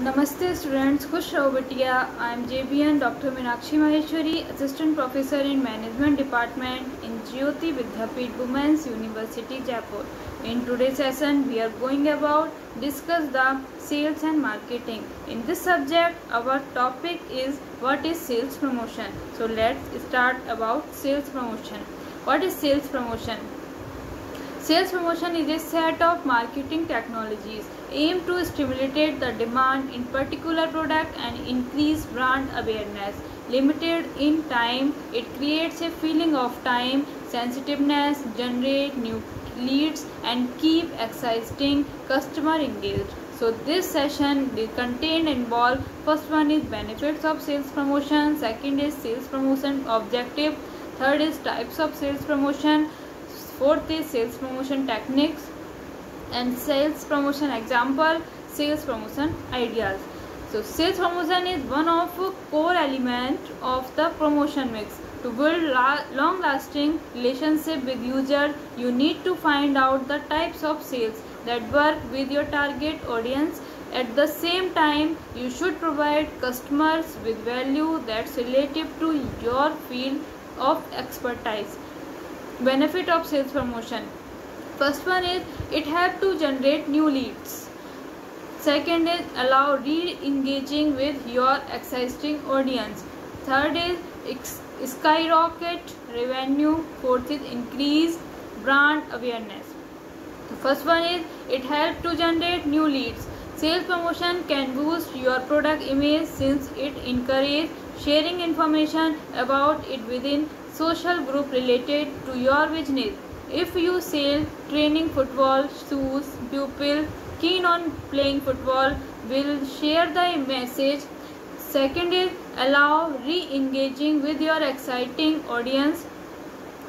Namaste students, Khush Rao Batiya. I am JBN Dr. Meenakshi Maheshwari, Assistant Professor in Management Department in Jyoti Vidyapeeth Women's University, Jaipur. In today's session, we are going about discuss the sales and marketing. In this subject, our topic is what is sales promotion. So let's start about sales promotion. What is sales promotion? Sales promotion is a set of marketing technologies aimed to stimulate the demand in particular product and increase brand awareness. Limited in time, it creates a feeling of time sensitiveness, generate new leads and keep exciting customer engaged. So this session, the content involved, first one is benefits of sales promotion, second is sales promotion objective, third is types of sales promotion, fourth is sales promotion techniques and sales promotion example, sales promotion ideas. So sales promotion is one of core element of the promotion mix. To build long lasting relationship with user, you need to find out the types of sales that work with your target audience. At the same time, you should provide customers with value that's relative to your field of expertise. Benefit of sales promotion. First one is it helps to generate new leads. Second is allow re-engaging with your existing audience. Third is skyrocket revenue. Fourth is increase brand awareness. The first one is it helps to generate new leads. Sales promotion can boost your product image since it encourages sharing information about it within social group related to your business. If you sell training football shoes, pupil keen on playing football will share the message. Second is allow re-engaging with your exciting audience.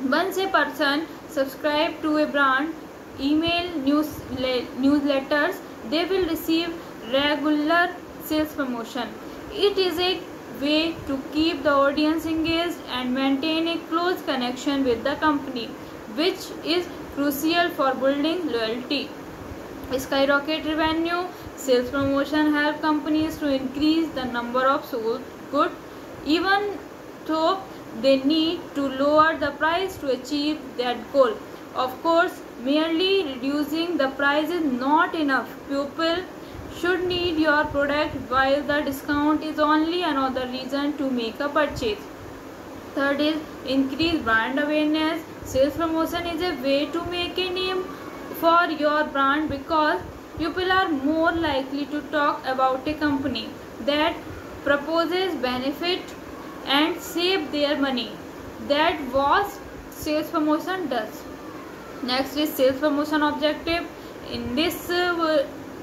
Once a person subscribe to a brand email newsletters, they will receive regular sales promotion. It is a way to keep the audience engaged and maintain a close connection with the company, which is crucial for building loyalty. Skyrocket revenue. Sales promotion help companies to increase the number of sold goods even though they need to lower the price to achieve that goal. Of course, merely reducing the price is not enough. People should need your product, while the discount is only another reason to make a purchase. Third is increase brand awareness. Sales promotion is a way to make a name for your brand because people are more likely to talk about a company that proposes benefit and save their money. That what sales promotion does. Next is sales promotion objective. In this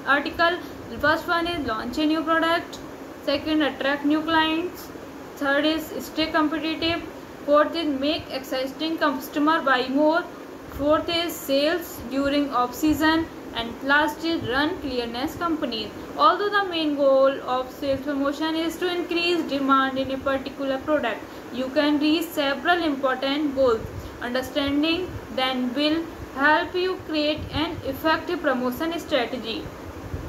article, the first one is launch a new product, second attract new clients, third is stay competitive, fourth is make existing customer buy more, fourth is sales during off season, and last is run clearness companies. Although the main goal of sales promotion is to increase demand in a particular product, you can reach several important goals. Understanding then will help you create an effective promotion strategy.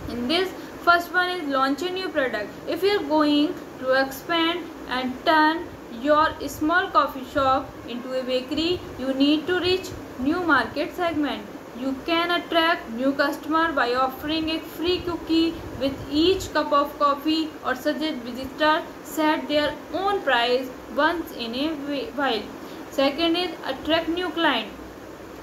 In this, first one is launch a new product. If you are going to expand and turn your small coffee shop into a bakery, you need to reach new market segment. You can attract new customer by offering a free cookie with each cup of coffee or suggest visitors set their own price once in a while. Second is attract new client.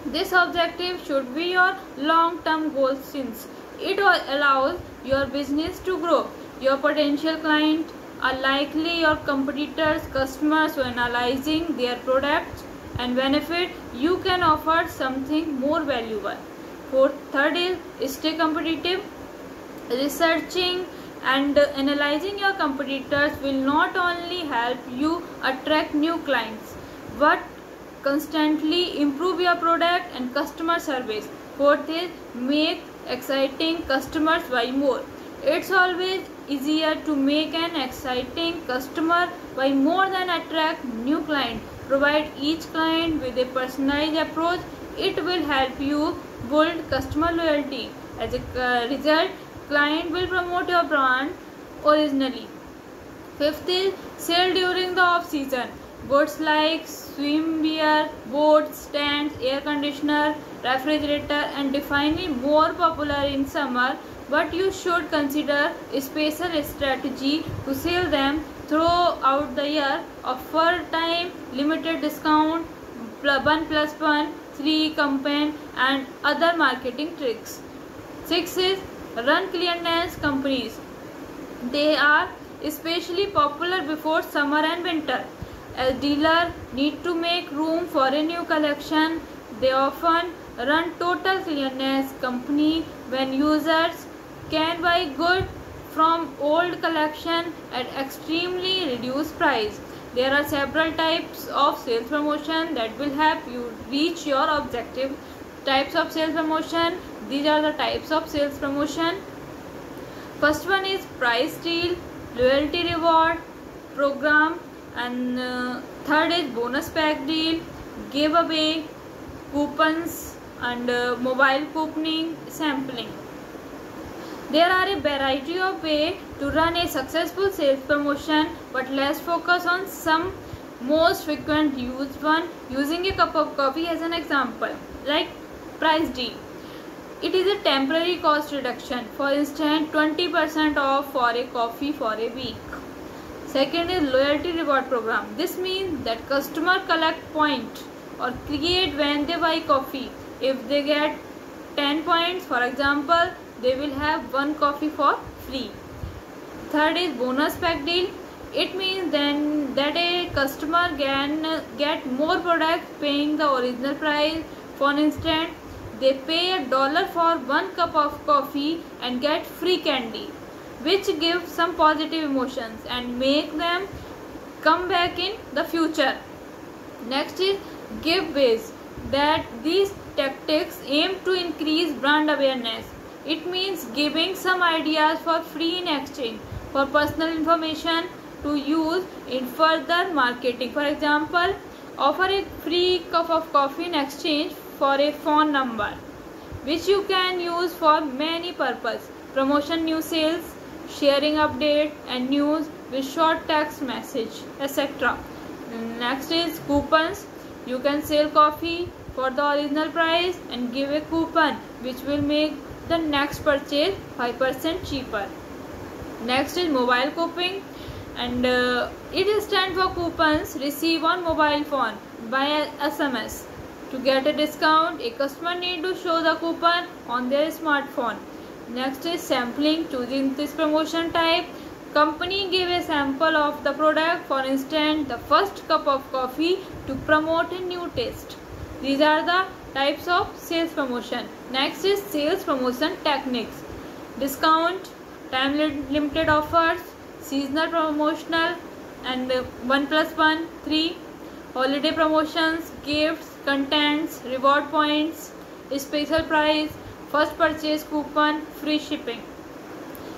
This objective should be your long-term goal since it allows your business to grow. Your potential clients are likely your competitors' customers who are analyzing their products and benefit. You can offer something more valuable. Third is stay competitive. Researching and analyzing your competitors will not only help you attract new clients but constantly improve your product and customer service. Fourth is make exciting customers buy more. It's always easier to make an exciting customer buy more than attract new client. Provide each client with a personalized approach. It will help you build customer loyalty. As a result, client will promote your brand originally. Fifth is sale during the off season. Goods like swimwear, boats, stands, air conditioner, refrigerator, and definitely more popular in summer, but you should consider a special strategy to sell them throughout the year. Offer time, limited discount, 1+1, 3 campaign, and other marketing tricks. 6 is run clearance companies. They are especially popular before summer and winter. As dealer need to make room for a new collection, they often run total clearance company when users can buy good from old collection at extremely reduced price. There are several types of sales promotion that will help you reach your objective. Types of sales promotion. These are the types of sales promotion. First one is price deal, loyalty reward program, and third is bonus pack deal, giveaway, coupons, and mobile couponing, sampling. There are a variety of ways to run a successful sales promotion, but let's focus on some most frequent used one, using a cup of coffee as an example. Like price deal. It is a temporary cost reduction. For instance, 20% off for a coffee for a week. Second is loyalty reward program. This means that customer collect point or create when they buy coffee. If they get 10 points, for example, they will have 1 coffee for free. Third is bonus pack deal. It means then that a customer can get more products paying the original price. For instance, they pay $1 for 1 cup of coffee and get free candy, which gives some positive emotions and make them come back in the future. Next is giveaways. That these tactics aim to increase brand awareness. It means giving some ideas for free in exchange for personal information to use in further marketing. For example, offer a free cup of coffee in exchange for a phone number, which you can use for many purposes. Promotion new sales, sharing update and news with short text message, etc. Next is coupons. You can sell coffee for the original price and give a coupon which will make the next purchase 5% cheaper. Next is mobile couponing, and it stands for coupons received on mobile phone by SMS. To get a discount, a customer need to show the coupon on their smartphone. Next is sampling. Choosing this promotion type, company give a sample of the product, for instance, the first cup of coffee, to promote a new taste. These are the types of sales promotion. Next is sales promotion techniques. Discount, time limited offers, seasonal promotional, and 1+1, 3. Holiday promotions, gifts, contents, reward points, special price, first purchase coupon, free shipping.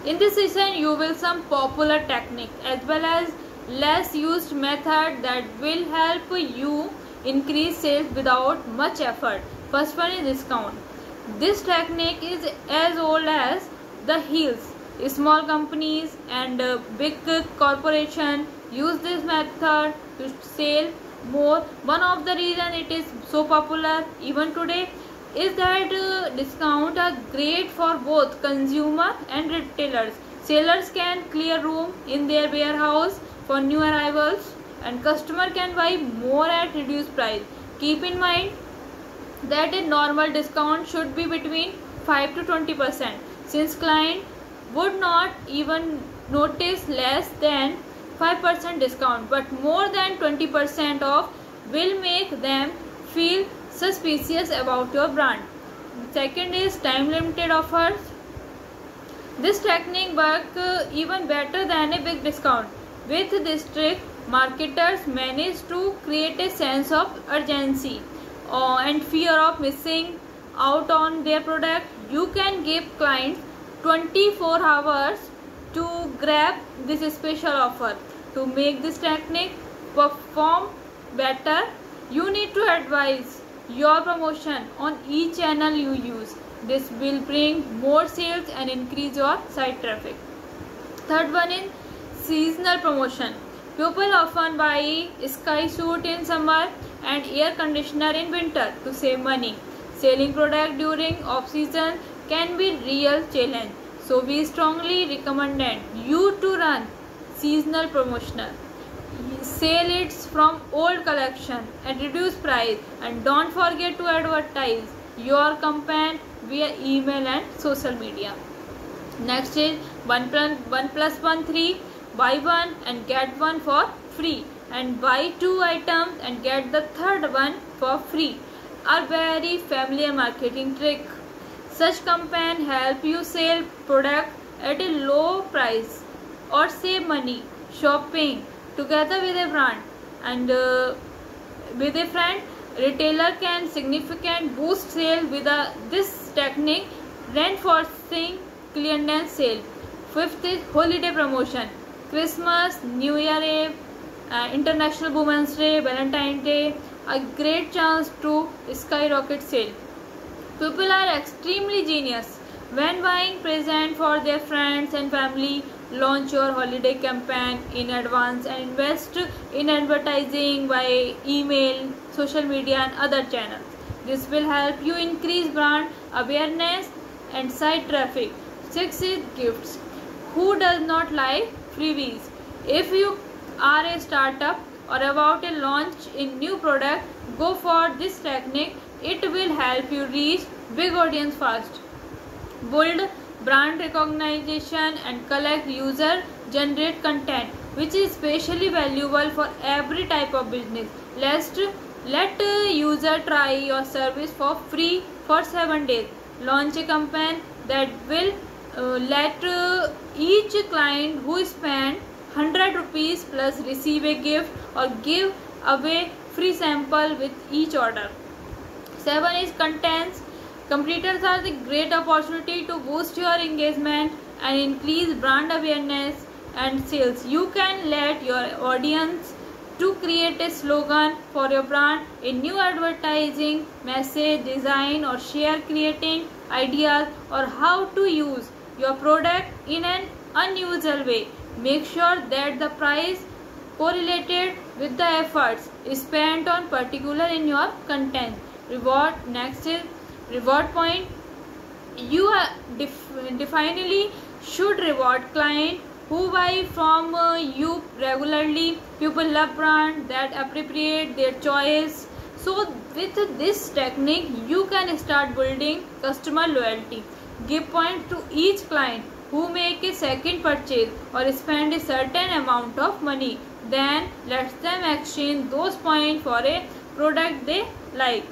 In this session, you will some popular technique as well as less used method that will help you increase sales without much effort. First one is discount. This technique is as old as the hills. Small companies and big corporation use this method to sell more. One of the reason it is so popular even today is that discounts are great for both consumer and retailers. Sellers can clear room in their warehouse for new arrivals, and customer can buy more at reduced price. Keep in mind that a normal discount should be between 5 to 20%, since client would not even notice less than 5% discount, but more than 20% off will make them feel suspicious about your brand. Second is time limited offers. This technique works even better than a big discount. With this trick, marketers manage to create a sense of urgency and fear of missing out on their product. You can give clients 24 hours to grab this special offer. To make this technique perform better, you need to advise your promotion on each channel you use. This will bring more sales and increase your site traffic. Third one is seasonal promotion. People often buy sky suit in summer and air conditioner in winter to save money. Selling product during off season can be real challenge. So we strongly recommend you to run seasonal promotional. Sell it from old collection at reduced price, and don't forget to advertise your campaign via email and social media. Next is 1+1 3, buy one and get one for free, and buy two items and get the third one for free are very familiar marketing trick. Such campaign help you sell product at a low price or save money shopping together with a brand and with a friend. Retailer can significant boost sale with this technique, reinforcing clearance sale. Fifth is holiday promotion. Christmas, New Year, International Women's Day, Valentine's Day, a great chance to skyrocket sale. People are extremely genius when buying present for their friends and family. Launch your holiday campaign in advance and invest in advertising by email, social media and other channels. This will help you increase brand awareness and site traffic. 6 is gifts. Who does not like freebies? If you are a startup or about to launch a new product, go for this technique. It will help you reach big audience fast, build brand recognition and collect user generate content, which is especially valuable for every type of business. Let user try your service for free for 7 days. Launch a campaign that will let each client who spend 100 rupees plus receive a gift or give away free sample with each order. 7 is contents. Competitors are the great opportunity to boost your engagement and increase brand awareness and sales. You can let your audience to create a slogan for your brand, a new advertising message design, or share creating ideas or how to use your product in an unusual way. Make sure that the price correlated with the efforts spent on particular in your content. Next is reward point. You definitely should reward client who buy from you regularly. People love brand that appropriate their choice. So with this technique, you can start building customer loyalty. Give points to each client who make a second purchase or spend a certain amount of money. Then let them exchange those points for a product they like.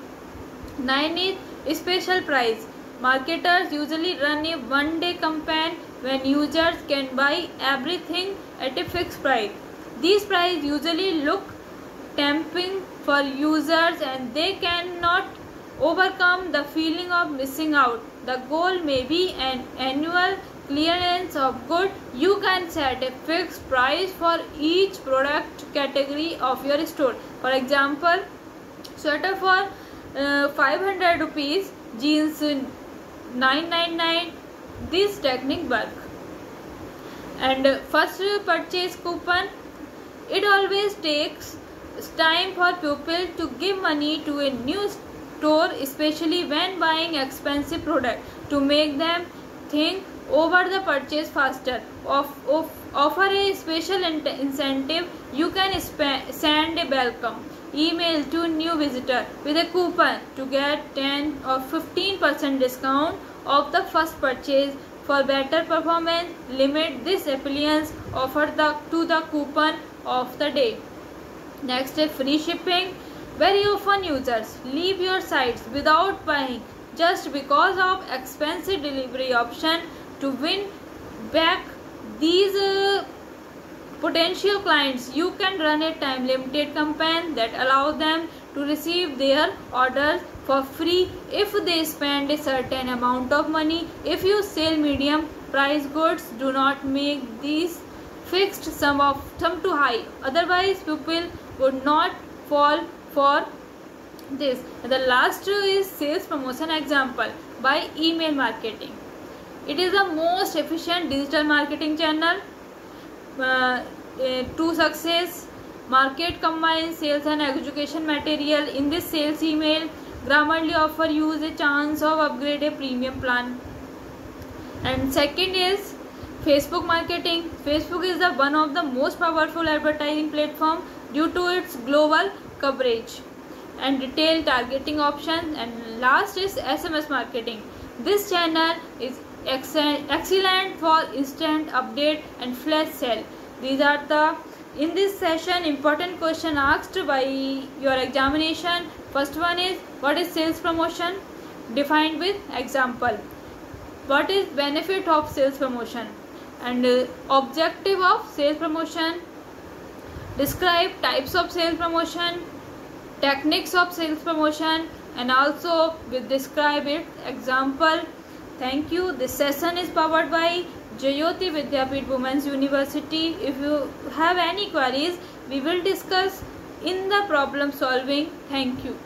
9 is special price. Marketers usually run a one-day campaign when users can buy everything at a fixed price. These prices usually look tempting for users and they cannot overcome the feeling of missing out. The goal may be an annual clearance of goods. You can set a fixed price for each product category of your store. For example, sweater for 500 rupees, jeans 999. This technique work. And first purchase coupon. It always takes time for people to give money to a new store, especially when buying expensive product, to make them think over the purchase faster. Offer a special incentive. You can send a welcome email to new visitor with a coupon to get 10 or 15% discount of the first purchase. For better performance, limit this appliance offer to the coupon of the day. Next is free shipping. Very often users leave your sites without buying just because of expensive delivery option. To win back these potential clients, you can run a time limited campaign that allows them to receive their orders for free if they spend a certain amount of money. If you sell medium price goods, do not make these fixed sum too high, otherwise people would not fall for this. The last is sales promotion example by email marketing. It is the most efficient digital marketing channel to success. Market combines sales and education material. In this sales email, Grammarly offer use a chance of upgrade a premium plan. And second is Facebook marketing. Facebook is the one of the most powerful advertising platform due to its global coverage and detailed targeting options. And last is SMS marketing. This channel is excellent for instant update and flash sale. These are the in this session important question asked by your examination. First one is, what is sales promotion? Defined with example. What is benefit of sales promotion? And objective of sales promotion. Describe types of sales promotion, techniques of sales promotion, and also will describe its example. Thank you. This session is powered by Jayoti Vidyapeeth Women's University. If you have any queries, we will discuss in the problem solving. Thank you.